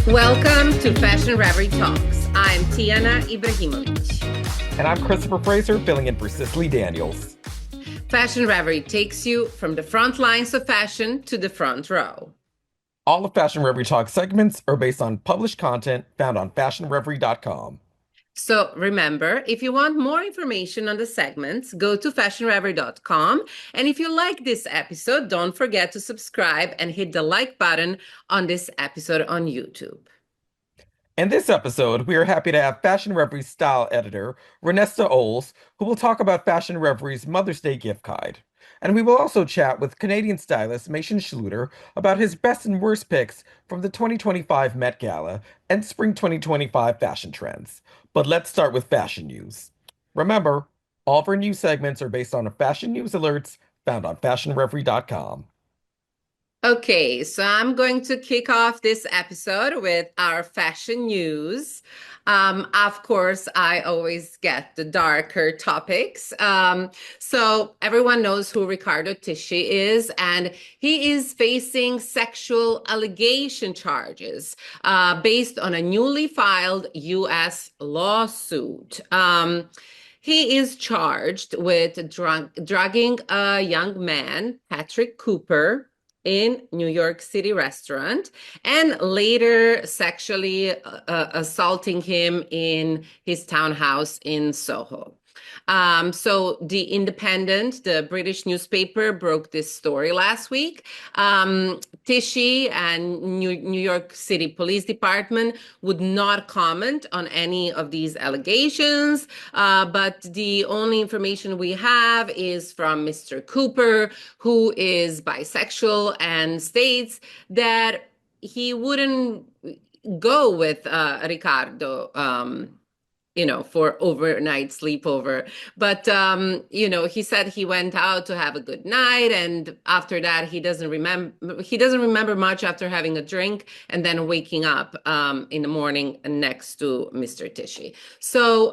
Welcome to Fashion Reverie Talks. I'm Tiana Ibrahimovic. And I'm Christopher Fraser, filling in for Cicely Daniels. Fashion Reverie takes you from the front lines of fashion to the front row. All of Fashion Reverie Talk segments are based on published content found on fashionreverie.com. So remember, if you want more information on the segments, go to fashionreverie.com. And if you like this episode, don't forget to subscribe and hit the like button on this episode on YouTube. In this episode, we are happy to have Fashion Reverie's style editor, Renesta Oles, who will talk about Fashion Reverie's Mother's Day gift guide. And we will also chat with Canadian stylist Mason Schleuter about his best and worst picks from the 2025 Met Gala and Spring 2025 fashion trends. But let's start with fashion news. Remember, all of our news segments are based on fashion news alerts found on fashionreverie.com. Okay, so I'm going to kick off this episode with our fashion news. Of course, I always get the darker topics. So everyone knows who Riccardo Tisci is, and he is facing sexual allegation charges based on a newly filed U.S. lawsuit. He is charged with drugging a young man, Patrick Cooper, in New York City restaurant and later sexually assaulting him in his townhouse in Soho. So The Independent, the British newspaper, broke this story last week. Tisci and New York City Police Department would not comment on any of these allegations, but the only information we have is from Mr. Cooper, who is bisexual and states that he wouldn't go with Riccardo. For overnight sleepover. But, he said he went out to have a good night. And after that, he doesn't remember much after having a drink and then waking up in the morning next to Mr. Tisci. So,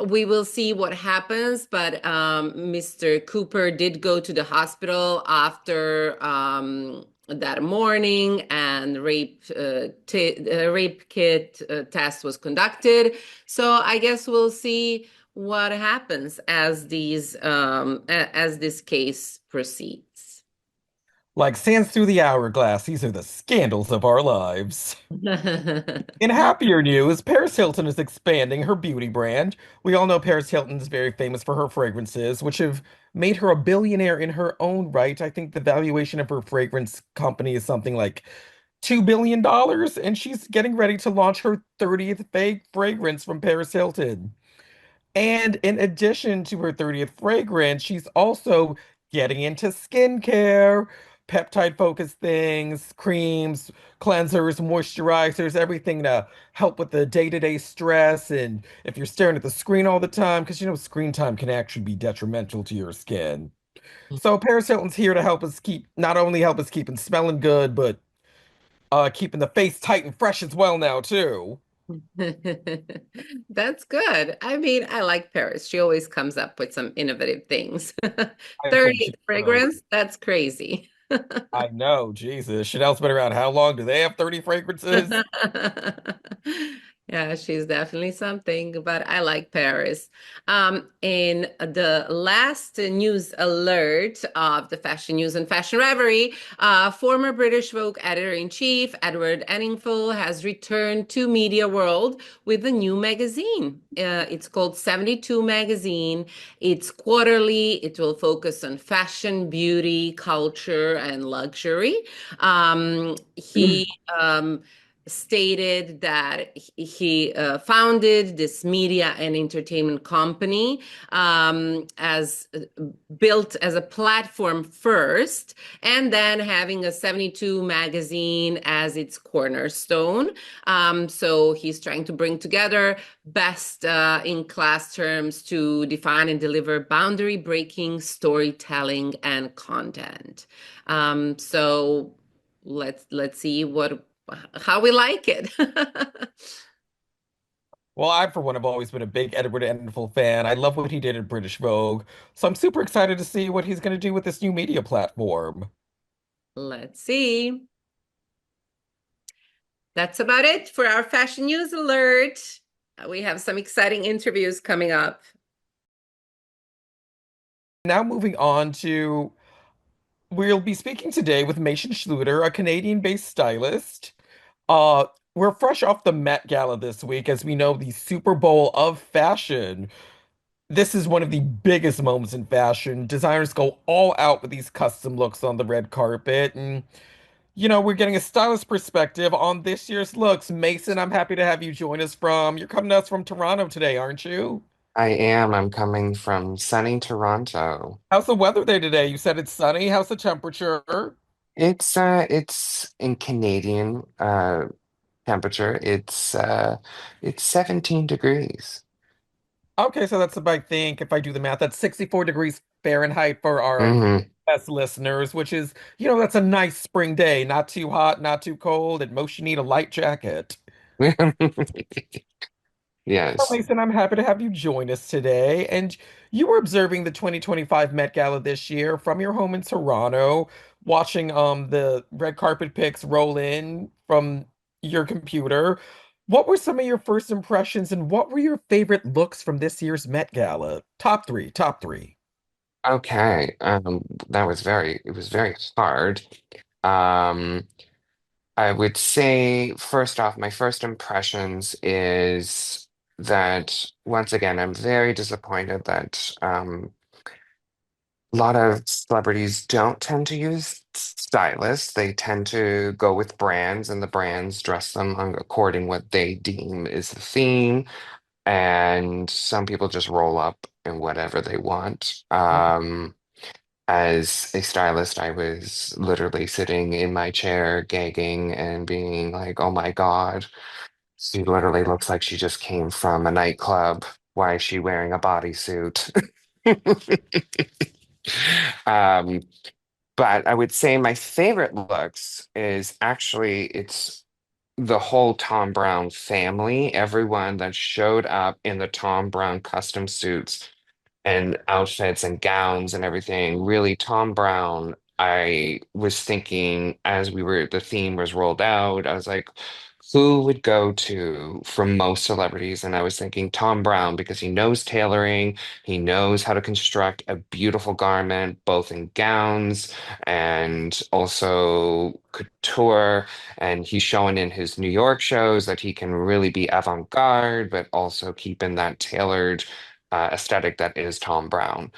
we will see what happens, but Mr. Cooper did go to the hospital after that morning, and rape kit test was conducted. So I guess we'll see what happens as this case proceeds. Like sands through the hourglass, these are the scandals of our lives. In happier news, Paris Hilton is expanding her beauty brand. We all know Paris Hilton is very famous for her fragrances, which have made her a billionaire in her own right. I think the valuation of her fragrance company is something like $2 billion, and she's getting ready to launch her 30th fragrance from Paris Hilton. And in addition to her 30th fragrance, she's also getting into skincare, peptide focused things, creams, cleansers, moisturizers, everything to help with the day-to-day stress. And if you're staring at the screen all the time, because screen time can actually be detrimental to your skin. So Paris Hilton's here to help us not only help us keep smelling good, but keeping the face tight and fresh as well now, too. That's good. I mean, I like Paris. She always comes up with some innovative things. I think 30 she does. fragrance, that's crazy. I know, Jesus. Chanel's been around how long? Do they have 30 fragrances? Yeah, she's definitely something, but I like Paris. In the last news alert of the fashion news and fashion reverie, former British Vogue editor-in-chief Edward Enninful has returned to media world with a new magazine. It's called 72 Magazine. It's quarterly. It will focus on fashion, beauty, culture, and luxury. He stated that he founded this media and entertainment company as built as a platform first, and then having a 72 magazine as its cornerstone. So he's trying to bring together best in class terms to define and deliver boundary breaking storytelling and content. So let's see how we like it. Well, I, for one, have always been a big Edward Enninful fan. I love what he did in British Vogue. So I'm super excited to see what he's going to do with this new media platform. Let's see. That's about it for our fashion news alert. We have some exciting interviews coming up. Now moving on to, we'll be speaking today with Mason Schleuter, a Canadian-based stylist. Uh, we're fresh off the Met Gala this week, as we know, the Super Bowl of fashion. This is one of the biggest moments in fashion. Designers go all out with these custom looks on the red carpet, and we're getting a stylist perspective on this year's looks. Mason, I'm happy to have you join us you're coming to us from Toronto today, aren't you? I am. I'm coming from sunny Toronto. How's the weather there today? You said it's sunny. How's the temperature? It's in Canadian temperature. It's 17 degrees. Okay, so that's about, I think, if I do the math, that's 64 degrees Fahrenheit for our Hmm. best listeners, which is, that's a nice spring day. Not too hot, not too cold. At most, you need a light jacket. Well, Yes. Mason, I'm happy to have you join us today. And you were observing the 2025 Met Gala this year from your home in Toronto, watching the red carpet pics roll in from your computer. What were some of your first impressions and what were your favorite looks from this year's Met Gala? Top three, top three. Okay. It was very hard. Um, I would say, first off, my first impressions is that once again, I'm very disappointed that a lot of celebrities don't tend to use stylists. They tend to go with brands, and the brands dress them according what they deem is the theme. And some people just roll up in whatever they want. As a stylist, I was literally sitting in my chair, gagging and being like, "Oh my God, she literally looks like she just came from a nightclub. Why is she wearing a bodysuit?" Um, But I would say my favorite looks is actually it's the whole Tom Brown family, everyone that showed up in the Tom Brown custom suits and outfits and gowns and everything. Really, Tom Brown, I was thinking as the theme was rolled out, I was like, who would go to from most celebrities? And I was thinking Tom Brown because he knows tailoring, he knows how to construct a beautiful garment, both in gowns and also couture. And he's showing in his New York shows that he can really be avant-garde, but also keep in that tailored aesthetic that is Tom Brown.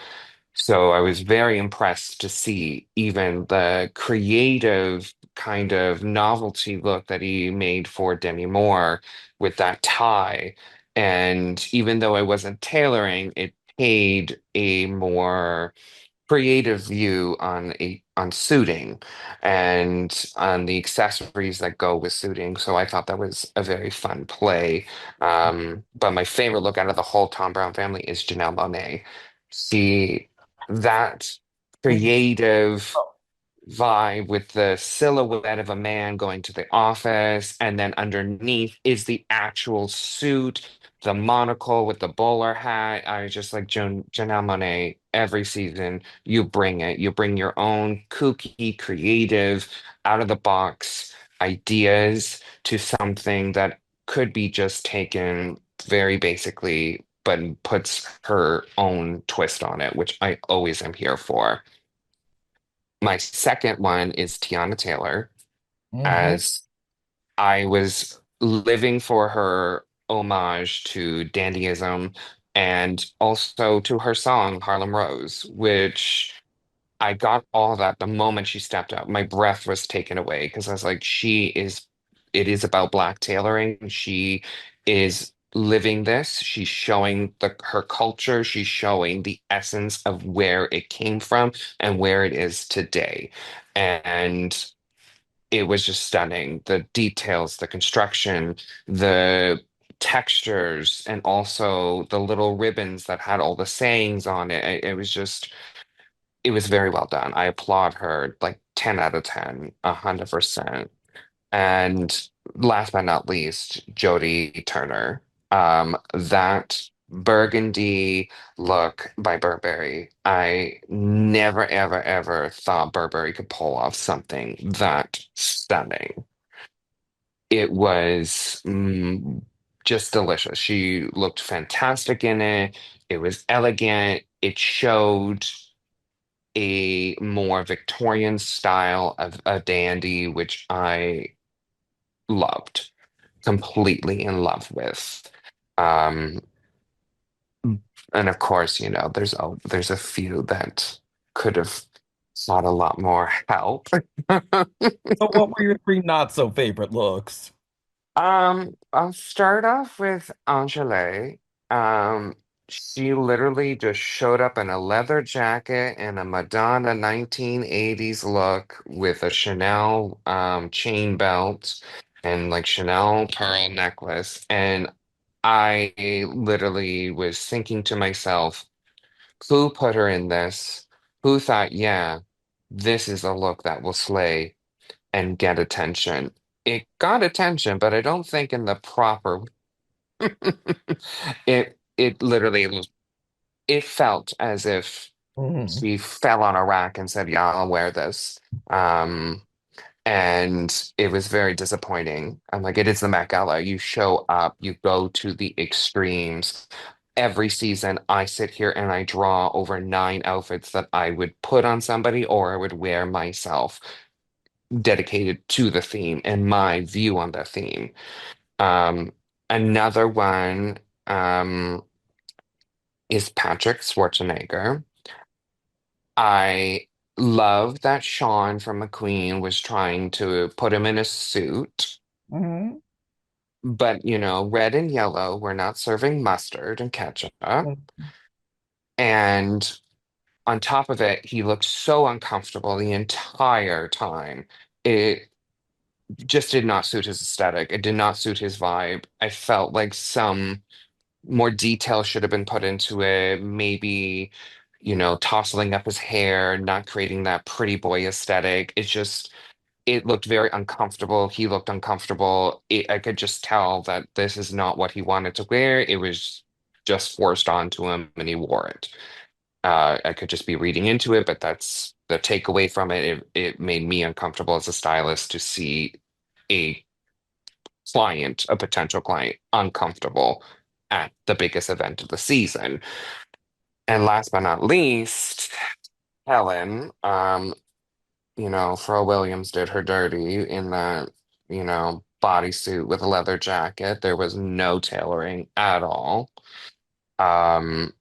So I was very impressed to see even the creative kind of novelty look that he made for Demi Moore with that tie. And even though I wasn't tailoring, it paid a more creative view on suiting and on the accessories that go with suiting. So I thought that was a very fun play. But my favorite look out of the whole Tom Brown family is Janelle Monáe. See that Mhm. creative vibe with the silhouette of a man going to the office, and then underneath is the actual suit, the monocle with the bowler hat. I just like Janelle Monáe every season. You bring it. You bring your own kooky, creative, out of the box ideas to something that could be just taken very basically, but puts her own twist on it, which I always am here for. My second one is Tiana Taylor, Mhm. as I was living for her homage to dandyism and also to her song Harlem Rose, which I got all of that the moment she stepped up. My breath was taken away because I was like, it is about Black tailoring. She is living this. She's showing her culture. She's showing the essence of where it came from and where it is today. And it was just stunning. The details, the construction, the textures, and also the little ribbons that had all the sayings on it. It was just it was very well done. I applaud her like 10 out of 10, 100%. And last but not least, Jodie Turner. That burgundy look by Burberry. I never, ever, ever thought Burberry could pull off something that stunning. It was just delicious. She looked fantastic in it. It was elegant. It showed a more Victorian style of a dandy, which I loved, completely in love with. Um, and of course, there's a few that could have sought a lot more help. So what were your three not so favorite looks? I'll start off with Angele. She literally just showed up in a leather jacket and a Madonna 1980s look with a Chanel chain belt and like Chanel pearl necklace. And I literally was thinking to myself, who put her in this? Who thought, yeah, this is a look that will slay and get attention. It got attention, but I don't think in the proper. It literally it felt as if Mhm. she fell on a rack and said, "Yeah, I'll wear this." Um, and it was very disappointing. I'm like, it is the Met Gala. You show up, you go to the extremes. Every season, I sit here and I draw over 9 outfits that I would put on somebody or I would wear myself, dedicated to the theme and my view on the theme. Um, Another one is Patrick Schwarzenegger. I love that Sean from McQueen was trying to put him in a suit, Mhm. but red and yellow were not serving mustard and ketchup. And on top of it, he looked so uncomfortable the entire time. It just did not suit his aesthetic. It did not suit his vibe. I felt like some more detail should have been put into it. Maybe, tousling up his hair, not creating that pretty boy aesthetic. It looked very uncomfortable. He looked uncomfortable. I could just tell that this is not what he wanted to wear. It was just forced onto him and he wore it. I could just be reading into it, but that's the takeaway from it. It made me uncomfortable as a stylist to see a a potential client, uncomfortable at the biggest event of the season. And last but not least, Helen, Pharrell Williams did her dirty in that, bodysuit with a leather jacket. There was no tailoring at all. Um,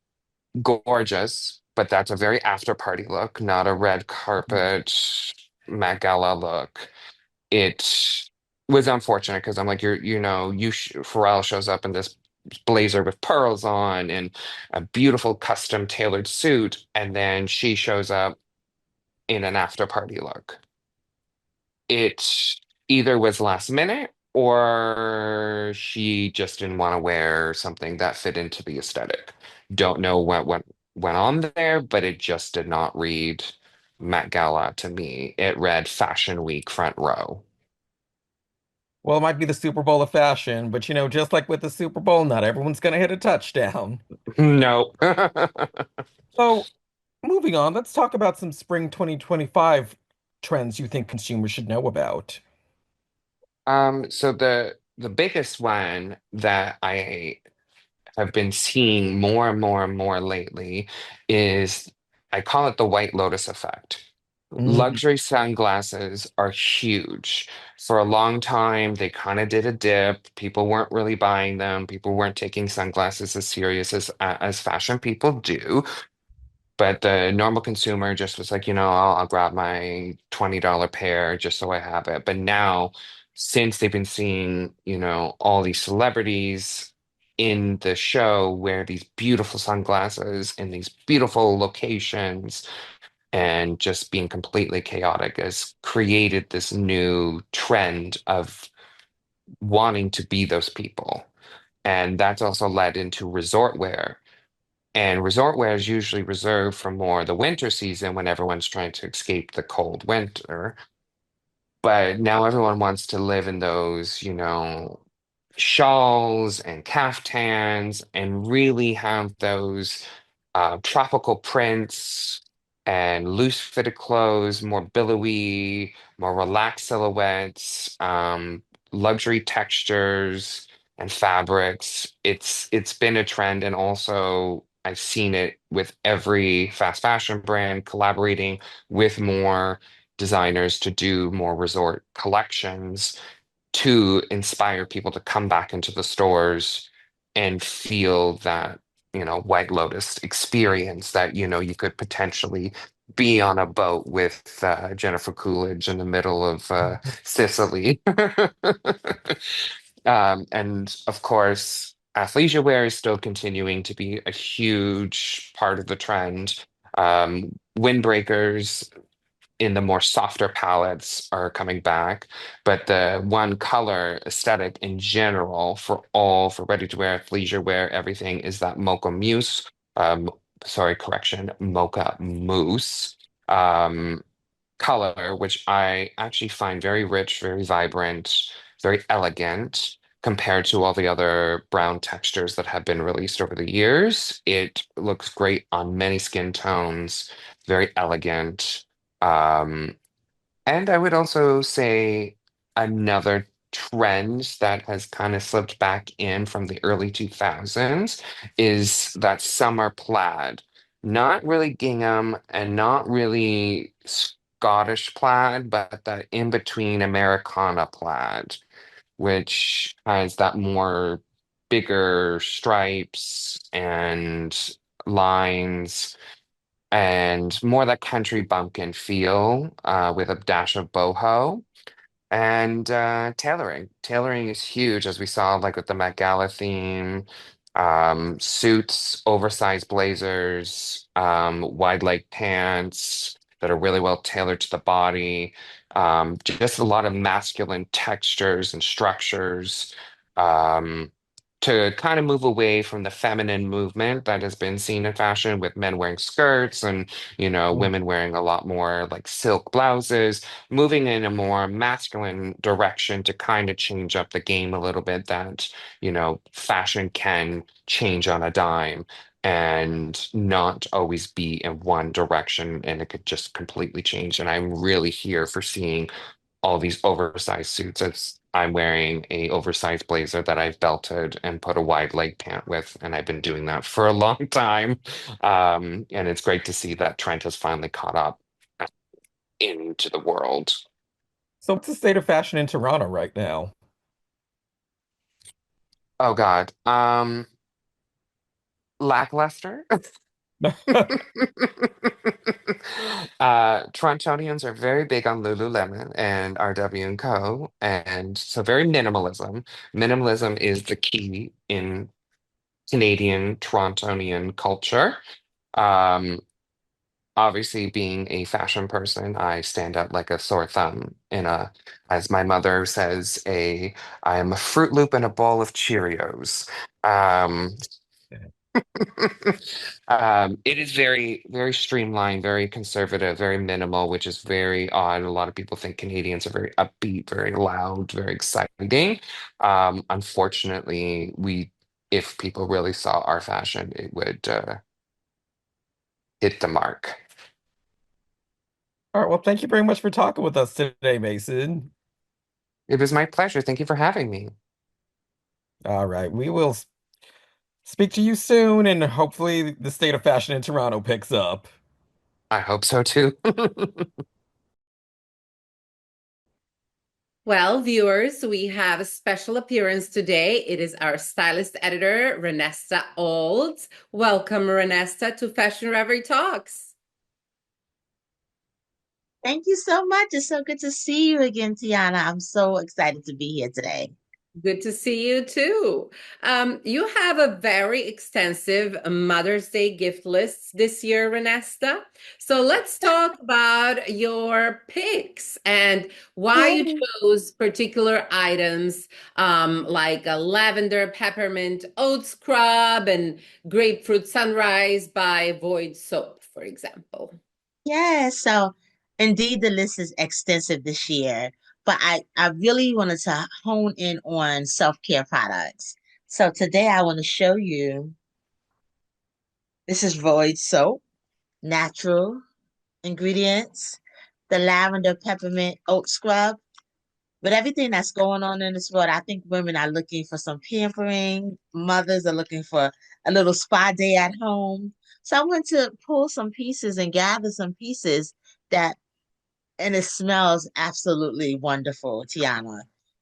Gorgeous, but that's a very after party look, not a red carpet Met Gala look. It was unfortunate because I'm like, Pharrell shows up in this blazer with pearls on and a beautiful custom tailored suit, and then she shows up in an after party look. It either was last minute or she just didn't want to wear something that fit into the aesthetic. Don't know what went on there, but it just did not read Met Gala to me. It read Fashion Week front row. Well, it might be the Super Bowl of fashion, but just like with the Super Bowl, not everyone's going to hit a touchdown. No. So, moving on, let's talk about some spring 2025 trends you think consumers should know about. So the biggest one that I have been seeing more and more and more lately is I call it the White Lotus effect. Mm. Luxury sunglasses are huge. For a long time, they kind of did a dip. People weren't really buying them. People weren't taking sunglasses as serious as fashion people do. But the normal consumer just was like, I'll grab my $20 pair just so I have it. But now, since they've been seeing, all these celebrities in the show wear these beautiful sunglasses in these beautiful locations and just being completely chaotic has created this new trend of wanting to be those people. And that's also led into resort wear. And resort wear is usually reserved for more the winter season when everyone's trying to escape the cold winter. But now everyone wants to live in those, shawls and caftans and really have those tropical prints and loose fitted clothes, more billowy, more relaxed silhouettes. luxury textures and fabrics. It's been a trend, and also I've seen it with every fast fashion brand collaborating with more designers to do more resort collections to inspire people to come back into the stores and feel that, White Lotus experience that, you could potentially be on a boat with Jennifer Coolidge in the middle of Sicily. And of course, athleisure wear is still continuing to be a huge part of the trend. Windbreakers in the more softer palettes are coming back, but the one color aesthetic in general for ready-to-wear, athleisure wear, everything is that mocha mousse. Um, sorry, correction, mocha mousse. Um, color, which I actually find very rich, very vibrant, very elegant compared to all the other brown textures that have been released over the years. It looks great on many skin tones, very elegant. Um, and I would also say another trend that has kind of slipped back in from the early 2000s is that summer plaid. Not really gingham and not really Scottish plaid, but that in between Americana plaid, which has that more bigger stripes and lines and more that country bumpkin feel with a dash of boho. And tailoring. Tailoring is huge, as we saw, like with the Met Gala theme, suits, oversized blazers, wide leg pants that are really well tailored to the body. Just a lot of masculine textures and structures. Um, to kind of move away from the feminine movement that has been seen in fashion with men wearing skirts and, women wearing a lot more like silk blouses, moving in a more masculine direction to kind of change up the game a little bit that, fashion can change on a dime and not always be in one direction and it could just completely change. And I'm really here for seeing all these oversized suits. I'm wearing a oversized blazer that I've belted and put a wide leg pant with, and I've been doing that for a long time. And it's great to see that trend has finally caught up into the world. So what's the state of fashion in Toronto right now? Oh God. Lackluster. Torontonians are very big on Lululemon and RW and Co. And so very minimalism. Minimalism is the key in Canadian Torontonian culture. Um, Obviously, being a fashion person, I stand out like a sore thumb in as my mother says, I am a Fruit Loop and a bowl of Cheerios. Um, it is very, very streamlined, very conservative, very minimal, which is very odd. A lot of people think Canadians are very upbeat, very loud, very exciting. Unfortunately, if people really saw our fashion, it would hit the mark. All right, well, thank you very much for talking with us today, Mason. It was my pleasure. Thank you for having me. All right, we will speak to you soon, and hopefully the state of fashion in Toronto picks up. I hope so too. Well, viewers, we have a special appearance today. It is our stylist editor, Renesta Old. Welcome, Renesta, to Fashion Reverie Talks. Thank you so much. It's so good to see you again, Tiana. I'm so excited to be here today. Good to see you too. You have a very extensive Mother's Day gift list this year, Renesta. So let's talk about your picks and why you Yay. chose particular items like a lavender peppermint oat scrub and grapefruit sunrise by Void Soap, for example. Yeah, so indeed the list is extensive this year, but I really wanted to hone in on self-care products. So today I want to show you this is Void Soap, natural ingredients, the lavender peppermint oat scrub, With everything that's going on in this world, I think women are looking for some pampering. Mothers are looking for a little spa day at home. So I went to pull some pieces and gather some pieces that, and it smells absolutely wonderful, Tiana.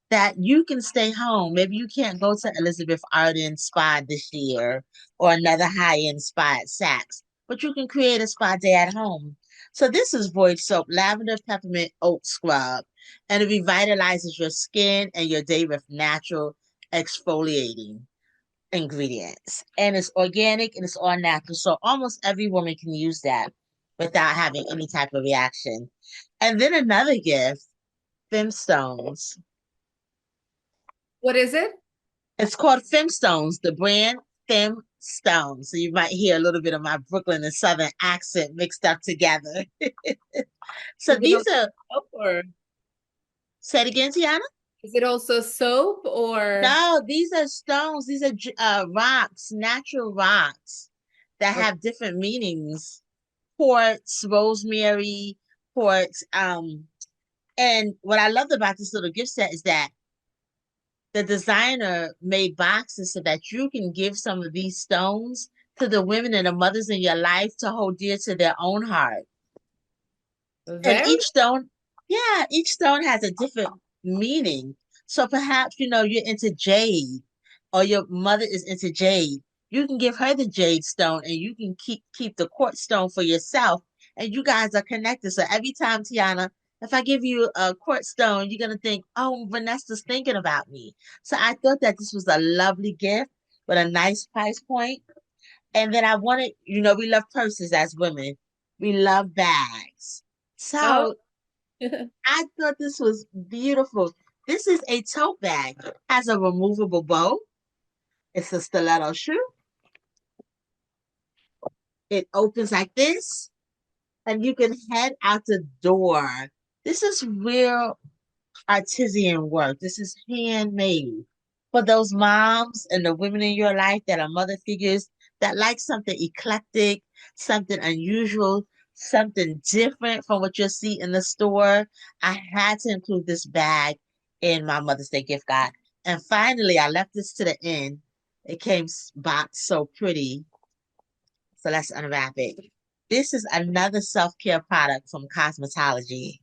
That you can stay home. Maybe you can't go to Elizabeth Arden Spa this year or another high-end spa at Saks, but you can create a spa day at home. So this is Void Soap Lavender Peppermint Oat Scrub, and it revitalizes your skin and your day with natural exfoliating ingredients. And it's organic and it's all natural. So almost every woman can use that without having any type of reaction. And then another gift, Femstones. What is it? It's called Femstones, the brand Femstones. So you might hear a little bit of my Brooklyn and Southern accent mixed up together. So Is it these also are, soap or say it again, Tiana? is it also soap or No, these are stones. These are rocks, natural rocks that okay. have different meanings. Quartz, rosemary, quartz. And what I loved about this little gift set is that the designer made boxes so that you can give some of these stones to the women and the mothers in your life to hold dear to their own heart. And Very each stone has a different meaning. So perhaps, you're into jade or your mother is into jade. You can give her the jade stone and you can keep the quartz stone for yourself. And you guys are connected. So every time, Tiana, if I give you a quartz stone, you're gonna think, oh, Vanessa's thinking about me. So I thought that this was a lovely gift with a nice price point. And then I wanted, we love purses as women. We love bags. oh. So I thought this was beautiful. This is a tote bag. Has a removable bow. It's a stiletto shoe. It opens like this, and you can head out the door. This is real artisan work. This is handmade for those moms and the women in your life that are mother figures that like something eclectic, something unusual, something different from what you'll see in the store. I had to include this bag in my Mother's Day gift guide. And finally, I left this to the end. It came boxed so pretty. So let's unwrap it. This is another self-care product from cosmetology.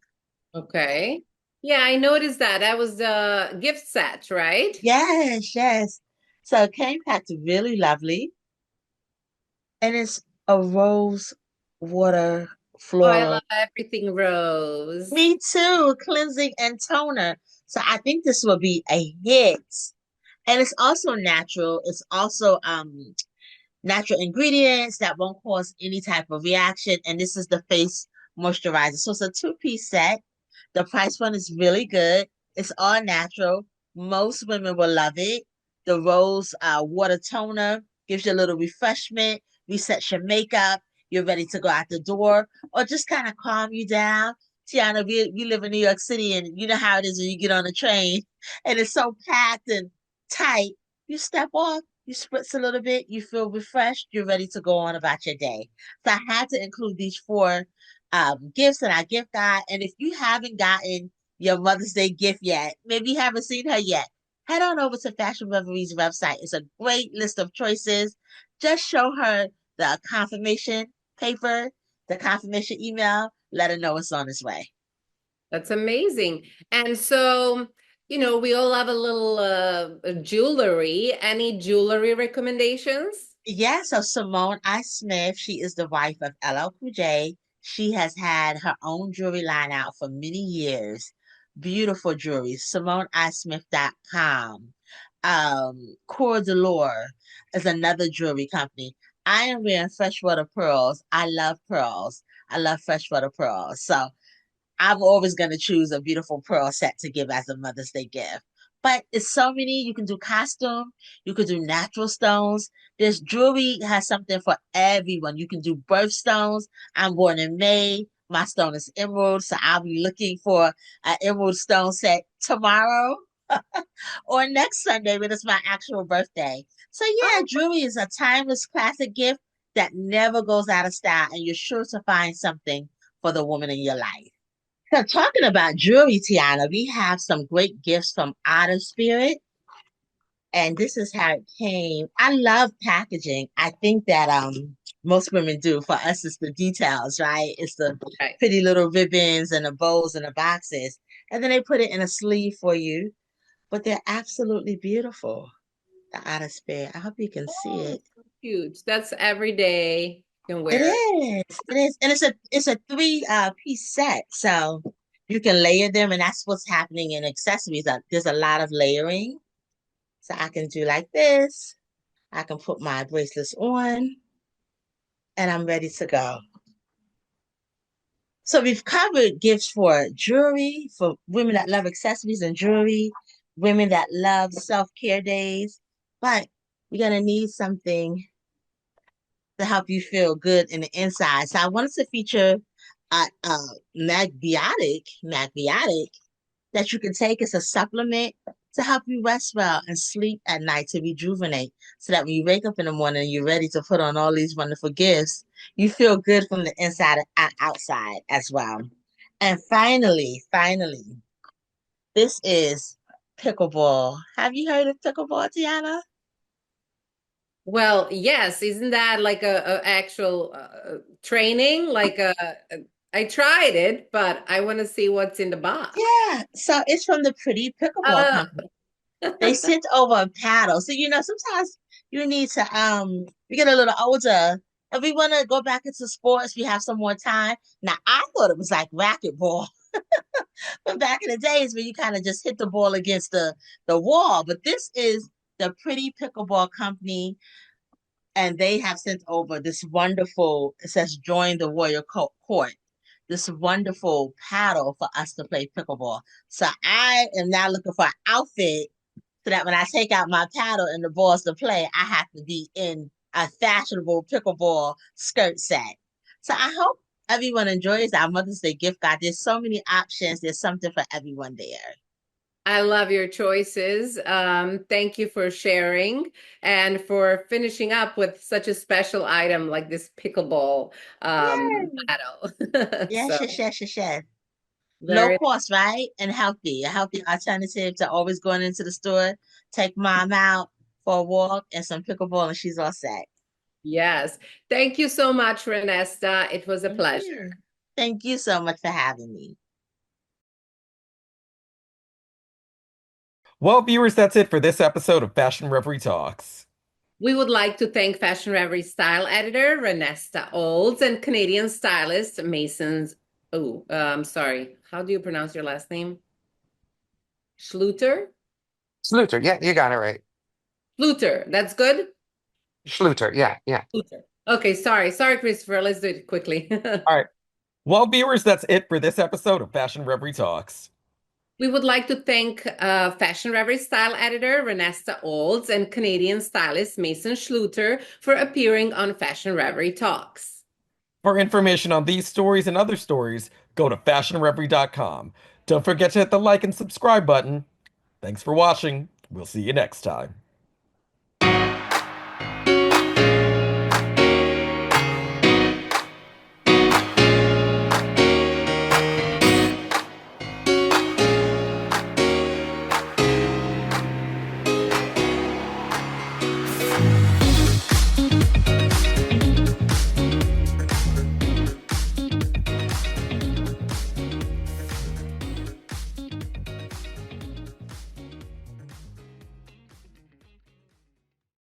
Okay. Yeah, I noticed that. That was the gift set, right? Yes, yes. So it came packed really lovely. And it's a rose water Oh, I floral. love everything rose. Me too, cleansing and toner. So I think this will be a hit. And it's also natural. It's also natural ingredients that won't cause any type of reaction. And this is the face moisturizer. So it's a two-piece set. The price one is really good. It's all natural. Most women will love it. The rose water toner gives you a little refreshment, resets your makeup. You're ready to go out the door or just kind of calm you down. Tiana, we live in New York City and you know how it is when you get on a train and it's so packed and tight. You step off, you spritz a little bit, you feel refreshed, you're ready to go on about your day. So I had to include these four gifts in our gift guide. And if you haven't gotten your Mother's Day gift yet, maybe you haven't seen her yet, head on over to Fashion Reverie's website. It's a great list of choices. Just show her the confirmation paper, the confirmation email, let her know it's on its way. That's amazing. And so, we all have a little jewelry. Any jewelry recommendations? Yeah, so Simone I. Smith, she is the wife of LL Cool J. She has had her own jewelry line out for many years. Beautiful jewelry. SimoneISmith.com. Cora Delore is another jewelry company. I am wearing freshwater pearls. I love pearls. I love freshwater pearls. So I'm always going to choose a beautiful pearl set to give as a Mother's Day gift. But it's so many. You can do costume, you could do natural stones. This jewelry has something for everyone. You can do birthstones. I'm born in May. My stone is emerald, so I'll be looking for an emerald stone set tomorrow or next Sunday when it's my actual birthday. So yeah, Oh, jewelry is a timeless classic gift that never goes out of style, and you're sure to find something for the woman in your life. So talking about jewelry, Tiana, we have some great gifts from Otter Spirit, and this is how it came. I love packaging. I think that most women do. For us, it's the details, right? It's the Right. pretty little ribbons and the bows and the boxes, and then they put it in a sleeve for you. But they're absolutely beautiful. The Otter Spirit. I hope you can see Oh, it. so cute. That's every day you can It wear it. is. It is. And it's a three piece set. So you can layer them, and that's what's happening in accessories. There's a lot of layering. So I can do like this. I can put my bracelets on and I'm ready to go. So we've covered gifts for jewelry, for women that love accessories and jewelry, women that love self-care days, but you're gonna need something to help you feel good in the inside. So I wanted to feature a magbiotic that you can take as a supplement to help you rest well and sleep at night to rejuvenate. So that when you wake up in the morning and you're ready to put on all these wonderful gifts, you feel good from the inside and outside as well. And finally, this is pickleball. Have you heard of pickleball, Tiana? Well, yes, isn't that like a actual training? I tried it, but I want to see what's in the box. Yeah. So it's from the Pretty Pickleball Uh, Company. They sent over a paddle. So sometimes you need to we get a little older. If we want to go back into sports, we have some more time. Now I thought it was like racquetball from back in the days where you kind of just hit the ball against the wall. But this is the Pretty Pickleball Company, and they have sent over this wonderful, it says join the Court, this wonderful paddle for us to play pickleball. So I am now looking for an outfit so that when I take out my paddle and the balls to play, I have to be in a fashionable pickleball skirt set. So I hope everyone enjoys our Mother's Day gift guide. There's so many options. There's something for everyone there. I love your choices. Thank you for sharing and for finishing up with such a special item like this pickleball Yay! paddle. Yes, yes, So yes, yes, yes. Low very, cost, right? And healthy. A healthy alternative to always going into the store. Take mom out for a walk and some pickleball, and she's all set. yes. Thank you so much, Renesta. It was a Thank pleasure. you. Thank you so much for having me. Well, viewers, that's it for this episode of Fashion Reverie Talks. We would like to thank Fashion Reverie style editor Renesta Olds and Canadian stylist Mason's. Oh, sorry. How do you pronounce your last name? Schluter? Schluter, yeah, you got it right. Schluter. That's good? Schluter, yeah, yeah. Schluter. Okay, sorry. Sorry, Christopher. Let's do it quickly. All right. Well, viewers, that's it for this episode of Fashion Reverie Talks. We would like to thank Fashion Reverie style editor Renesta Olds and Canadian stylist Mason Schleuter for appearing on Fashion Reverie Talks. For information on these stories and other stories, go to fashionreverie.com. Don't forget to hit the like and subscribe button. Thanks for watching. We'll see you next time.